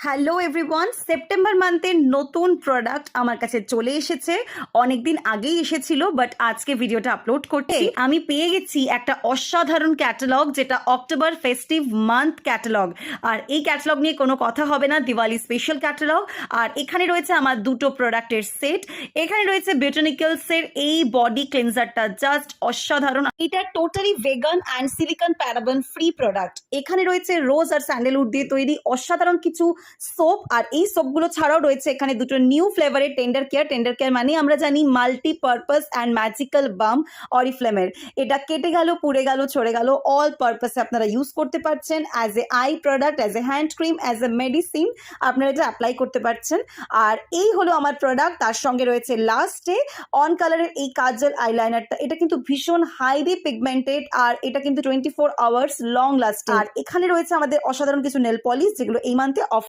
Hello everyone, September মান্থের নতুন product আমার কাছে চলে এসেছে। অনেকদিন আগেই এসেছিল, বাট আজকে ভিডিওটা আপলোড করছি। আমি পেয়ে গেছি একটা অসাধারণ ক্যাটালগ, যেটা অক্টোবর ফেস্টিভ মান্থ ক্যাটালগ। আর এই ক্যাটালগ নিয়ে কোনো কথা হবে না, দিওয়ালি স্পেশাল ক্যাটালগ। আর এখানে রয়েছে আমার দুটো প্রোডাক্টের সেট। এখানে রয়েছে বোটানিক্যালসের এই বডি ক্লিনজারটা, জাস্ট অসাধারণ। এটা totally vegan and silicone paraben free product. এখানে রয়েছে রোজ আর স্যান্ডেলউড দিয়ে তৈরি অসাধারণ কিছু সোপ। আর এই সোপগুলো ছাড়াও রয়েছে এখানে দুটো নিউ ফ্লেভারের টেন্ডার কেয়ার মানে আমরা জানি মাল্টি পারপাস অ্যান্ড ম্যাজিক্যাল বাম অরিফ্লেমের। এটা কেটে গেল, পুড়ে গেল, ছড়ে গেল, অল পারপাসে আপনারা ইউজ করতে পারছেন। As A I product, as a hand cream, as a medicine আপনারা এটা অ্যাপ্লাই করতে পারছেন। আর এই হলো আমার প্রোডাক্ট। তার সঙ্গে রয়েছে লাস্টে অন কালারের এই কাজল আইলাইনারটা। এটা কিন্তু ভীষণ হাইলি পিগমেন্টেড, আর এটা কিন্তু 24 আওয়ার্স লং লাস্টিং। আর এখানে রয়েছে আমাদের অসাধারণ কিছু নেল পলিশ, যেগুলো এই মান্থে অফ